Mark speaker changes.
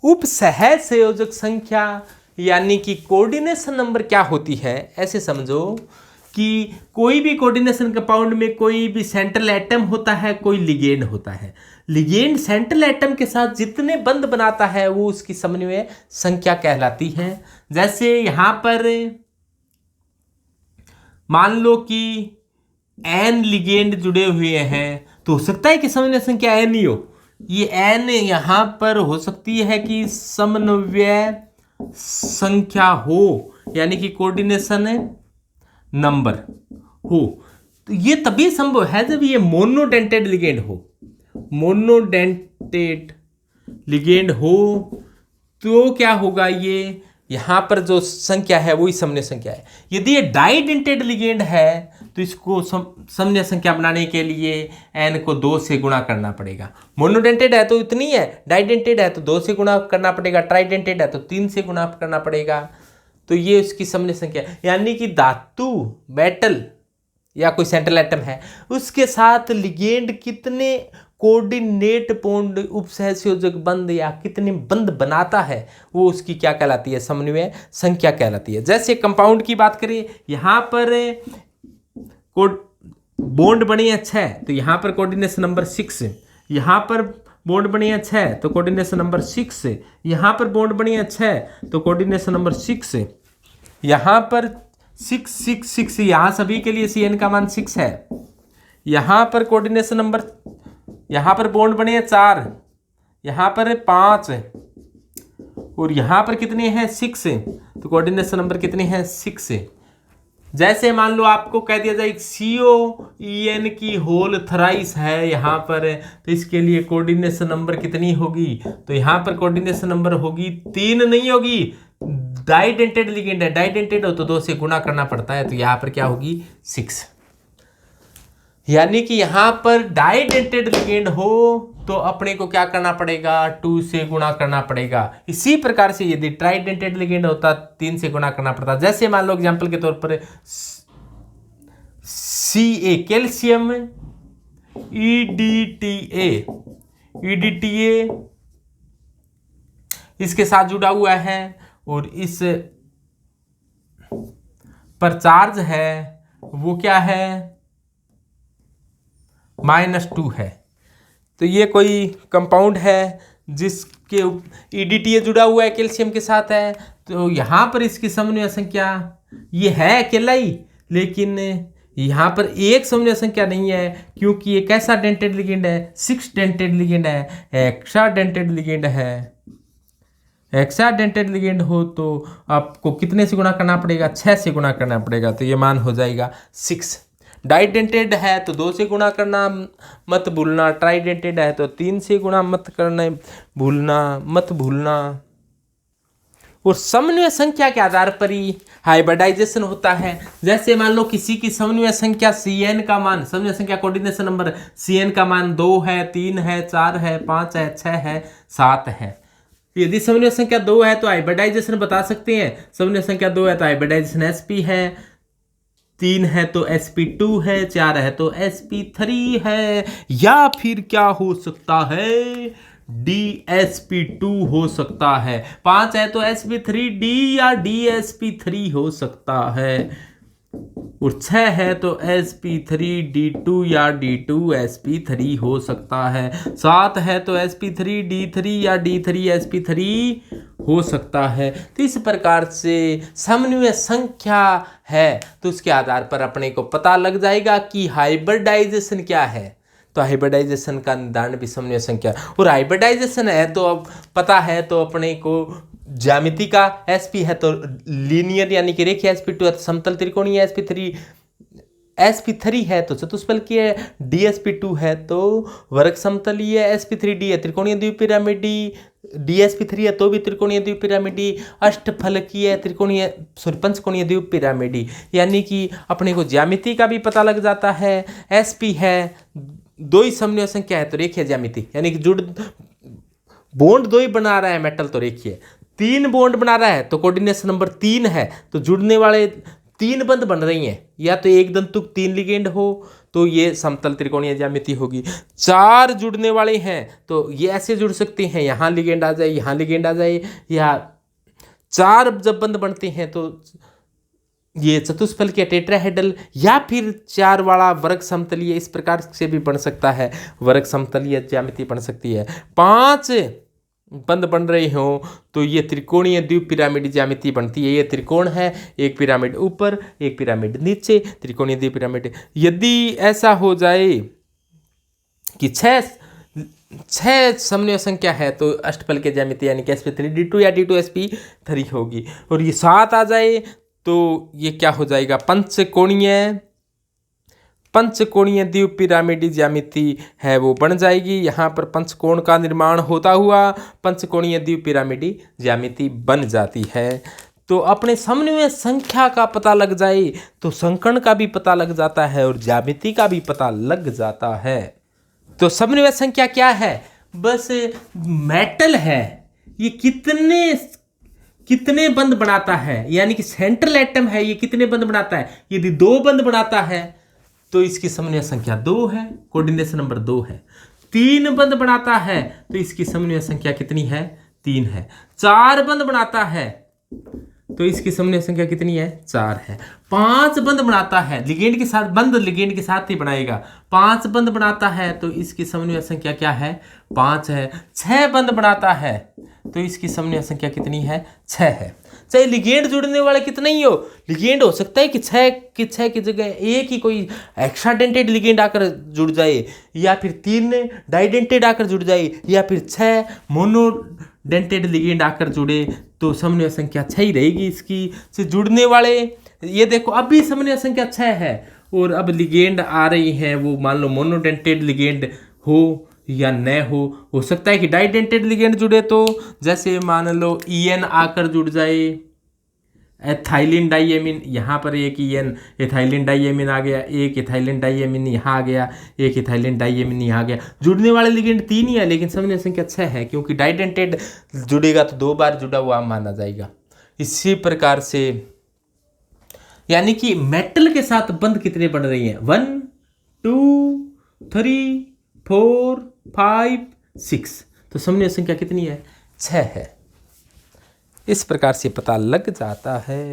Speaker 1: उपसहज संयोजक संख्या यानी कि कोऑर्डिनेशन नंबर क्या होती है, ऐसे समझो कि कोई भी कोऑर्डिनेशन कंपाउंड में कोई भी सेंट्रल एटम होता है, कोई लिगेंड होता है। लिगेंड सेंट्रल एटम के साथ जितने बंध बनाता है वो उसकी समन्वय संख्या कहलाती है। जैसे यहां पर मान लो कि n लिगेंड जुड़े हुए हैं, तो हो सकता है कि समन्वय संख्या n ही हो। ये n यहां पर हो सकती है कि समन्वय संख्या हो, यानी कि कोऑर्डिनेशन नंबर हो। तो ये तभी संभव है जब ये मोनोडेंटेड लिगेंड हो। मोनोडेंटेड लिगेंड हो तो क्या होगा, ये यहां पर जो संख्या है वही समन्वय संख्या है। यदि ये डाइडेंटेड लिगेंड है तो इसको समन्वय संख्या बनाने के लिए n को 2 से गुणा करना पड़ेगा। मोनोडेंटेड है तो इतनी है, डाइडेंटेड है तो 2 से गुणा करना पड़ेगा, ट्राइडेंटेड है तो 3 से गुणा करना पड़ेगा। तो ये उसकी समन्वय संख्या, यानी कि धातु मेटल या कोई सेंट्रल एटम है उसके साथ लिगेंड कितने कोऑर्डिनेट बॉन्ड उपसहज संयोजक बंध या कितने बंध बनाता है वो उसकी क्या कहलाती है, समन्वय संख्या कहलाती है। जैसे कंपाउंड की बात करें, यहां पर बॉन्ड बनी है 6 तो यहां पर कोऑर्डिनेशन नंबर 6, यहां पर बॉन्ड बनी है 6 तो कोऑर्डिनेशन नंबर 6, यहां पर बॉन्ड बनी है 6 तो कोऑर्डिनेशन नंबर 6, यहां पर 6 6 6, यहां सभी के लिए Cn का मान 6 है। यहां पर कोऑर्डिनेशन नंबर, यहां पर बॉन्ड बने हैं 4, यहां पर 5 और यहां पर कितने हैं 6, तो कोऑर्डिनेशन नंबर कितने हैं 6। जैसे मान लो आपको कह दिया जाए COEN की होल थराइस है यहां पर, तो इसके लिए कोऑर्डिनेशन नंबर कितनी होगी, तो यहां पर कोऑर्डिनेशन नंबर होगी 3 नहीं होगी, डाइडेंटेड लिगेंड है, डाइडेंटेड हो तो 2 से गुणा करना पड़ता है, तो यहां पर क्या होगी 6। यानी कि यहां पर डाइडेंटेड लिगेंड हो तो अपने को क्या करना पड़ेगा, 2 से गुणा करना पड़ेगा। इसी प्रकार से यदि ट्राइडेंटेड लिगेंड होता 3 से गुणा करना पड़ता। जैसे मान लो एग्जांपल के तौर पर Ca कैल्शियम EDTA इसके साथ जुड़ा हुआ है और इस पर चार्ज है वो क्या है -2 है। तो ये कोई कंपाउंड है जिसके EDTA जुड़ा हुआ है कैल्शियम के साथ है, तो यहाँ पर इसकी समन्वय संख्या ये है अकेला ही, लेकिन यहाँ पर एक समन्वय संख्या नहीं है क्योंकि ये कैसा डेंटेड लिगेंड है, 6 डेंटेड लिगेंड है, एक्सा डेंटेड लिगेंड है। एक्सा डेंटेड लिगेंड हो तो आपको कितने से गुणा करना पड़ेगा, 6 से गुणा करना पड़ेगा, तो ये मान हो जाएगा 6। डाइडेंटेड है तो 2 से गुणा करना मत भूलना, ट्राइडेंटेड है तो 3 से गुणा मत भूलना। और समन्वय संख्या के आधार पर ही हाइब्रिडाइजेशन होता है। जैसे मान लो किसी की समन्वय संख्या Cn का मान, समन्वय संख्या कोऑर्डिनेशन नंबर Cn का मान 2 है, 3 है, 4 है, 5 है, 6 है, 7 है। यदि समन्वय संख्या 2 है तो हाइब्रिडाइजेशन बता सकते हैं। समन्वय संख्या 2 है तो हाइब्रिडाइजेशन sp है, 3 है तो sp2 है, 4 है तो sp3 है, या फिर क्या हो सकता है dsp2 हो सकता है, 5 है तो sp3d या dsp3 हो सकता है, और 6 है तो sp3d2 या d2sp3 हो सकता है, 7 है तो sp3d3 या d3sp3 हो सकता है। तो इस प्रकार से समन्वय संख्या है तो उसके आधार पर अपने को पता लग जाएगा कि हाइब्रिडाइजेशन क्या है। तो हाइब्रिडाइजेशन का निर्धारण भी समन्वय संख्या, और हाइब्रिडाइजेशन है तो अब पता है तो अपने को ज्यामिति का sp है तो लीनियर यानी कि रेखीय, sp2 है तो समतल त्रिकोणीय, sp3 है तो चतुष्फलकीय, dsp2 है तो वर्ग समतलीय, sp3d है त्रिकोणीय द्विपिरामिडी, dsp3 है तो भी त्रिकोणीय द्विपिरामिडी, अष्टफलकीय त्रिकोणीय पंचकोणीय द्विपिरामिडी। यानी कि अपने को ज्यामिति का भी पता लग जाता है। sp है 2 ही समन्वय संख्या है तो रेखीय ज्यामिति, यानी कि जुड़ बॉन्ड 2 ही बना रहा है मेटल तो रेखीय, 3 बॉन्ड बना रहा है तो कोऑर्डिनेशन नंबर 3 है, तो जुड़ने वाले 3 बंध बन रही हैं, या तो एक दंतुक 3 लिगेंड हो तो ये समतल त्रिकोणीय ज्यामिति होगी। 4 जुड़ने वाले हैं तो ये ऐसे जुड़ सकते हैं, यहाँ लिगेंड आ जाए, यहाँ लिगेंड आ जाए, या 4 जब बंध बनते हैं तो ये चतुष्फलकीय टेट्राहेड्रल, या फिर 4 वाला वर्ग समतलीय, इस प्रकार से भी बन सकता है, वर्ग समतलीय ज्यामिति बन सकती है। 5 बंद बन रहे हो तो ये त्रिकोणीय द्विपिरामिड ज्यामिति बनती है। ये त्रिकोण है, एक पिरामिड ऊपर, एक पिरामिड नीचे, त्रिकोणीय द्विपिरामिड। यदि ऐसा हो जाए कि 6 समन्वय संख्या है तो अष्टफलकीय ज्यामिति यानी कि sp3d2 या d2sp3 होगी। और ये 7 आ जाए तो ये क्या हो जाएगा, पंचकोणीय द्विपिरामिडी ज्यामिति है वो बन जाएगी। यहाँ पर पंचकोण का निर्माण होता हुआ पंचकोणीय द्विपिरामिडी ज्यामिति बन जाती है। तो अपने समन्वय संख्या का पता लग जाए तो संकर्ण का भी पता लग जाता है और ज्यामिति का भी पता लग जाता है। तो समन्वय संख्या क्या है, बस मेटल है, ये कितने बंध बनाता है, यानी कि सेंट्रल एटम है, ये कितने बंध बनाता है। यदि 2 बंध बनाता है तो इसकी समन्वय संख्या 2 है, कोऑर्डिनेशन नंबर 2 है। 3 बंध बनाता है तो इसकी समन्वय संख्या कितनी है, 3 है। 4 बंध बनाता है तो इसकी समन्वय संख्या कितनी है, 4 है। 5 बंध बनाता है, लिगेंड के साथ, बंध लिगेंड के साथ ही बनाएगा, 5 बंध बनाता है तो इसकी समन्वय संख्या क्या है, 5 है। 6 बंध बनाता है तो इसकी समन्वय संख्या कितनी है, 6 है। चाहे लिगेंड जुड़ने वाले कितना ही हो, लिगेंड हो सकता है कि 6 की जगह एक ही कोई एक्स्ट्रा डेंटेड लिगेंड आकर जुड़ जाए, या फिर 3 डाइडेंटेड आकर जुड़ जाए, या फिर 6 मोनो डेंटेड लिगेंड आकर जुड़े, तो समन्वय संख्या 6 ही रहेगी इसकी से जुड़ने वाले। ये देखो अभी समन्वय संख्या 6 है और अब लिगेंड आ रही हैं, वो मान लो मोनोडेंटेड लिगेंड हो या न हो सकता है कि डाइडेंटेड लिगेंड जुड़े, तो जैसे मान लो EN आकर जुड़ जाए, एथाइलिन डाइएमिन, यहाँ पर एक EN एथाइलिन डाइएमिन आ गया, एक एथाइलिन डाइएमिन यहाँ आ गया, एक एथाइलिन डाइएमिन यहाँ आ गया। जुड़ने वाले लिगेंड 3 ही है लेकिन समन्वय संख्या 6 है, क्योंकि डाइडेंटेड जुड़ेगा तो 2 बार जुड़ा हुआ माना जाएगा। इसी प्रकार से यानी कि मेटल के साथ बंध कितने बन रही हैं, 1 2 3 4 5 6, तो समन्वय संख्या कितनी है, 6 है। इस प्रकार से पता लग जाता है।